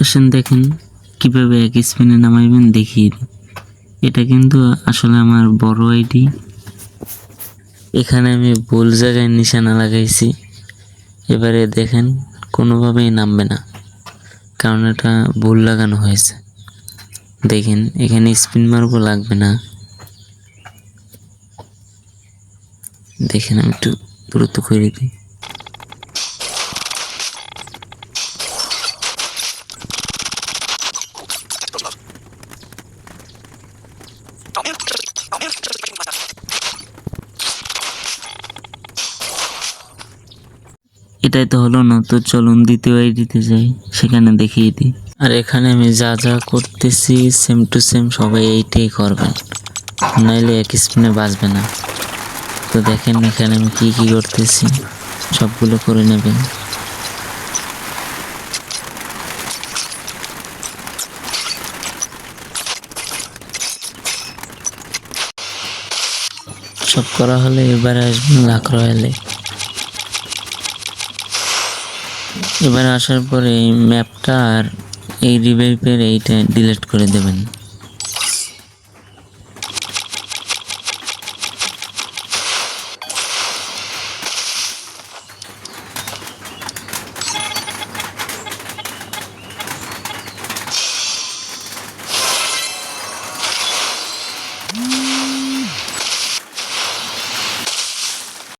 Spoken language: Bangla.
আসেন দেখেন কিভাবে এক স্পিনে নামাইবেন দেখিয়ে দিই। এটা কিন্তু আসলে আমার বড় আইডি। এখানে আমি ভুল জায়গায় নিশানা লাগাইছি। এবারে দেখেন কোনোভাবেই নামবে না, কারণ এটা ভুল লাগানো হয়েছে। দেখেন এখানে স্পিন মার্কও লাগবে না। দেখেন আমি একটু দ্রুত করে দিই। এটাই তো হলো না, তো চলুন দ্বিতীয় আইডিতে যাই, সেখানে দেখিয়ে দিই। আর এখানে আমি যা যা করতেছি সেম টু সেম সবাই এইটাই করবেন, নাইলে এক স্পিনে বাঁচবে না। তো দেখেন এখানে আমি কি কি করতেছি সবগুলো করে নেবেন। সব করা হলে এবারে আসবেন লাখ রয়ালে। এবারে আসার পরে এই ম্যাপটা আর এই রিভাইভের এইটা ডিলিট করে দেবেন।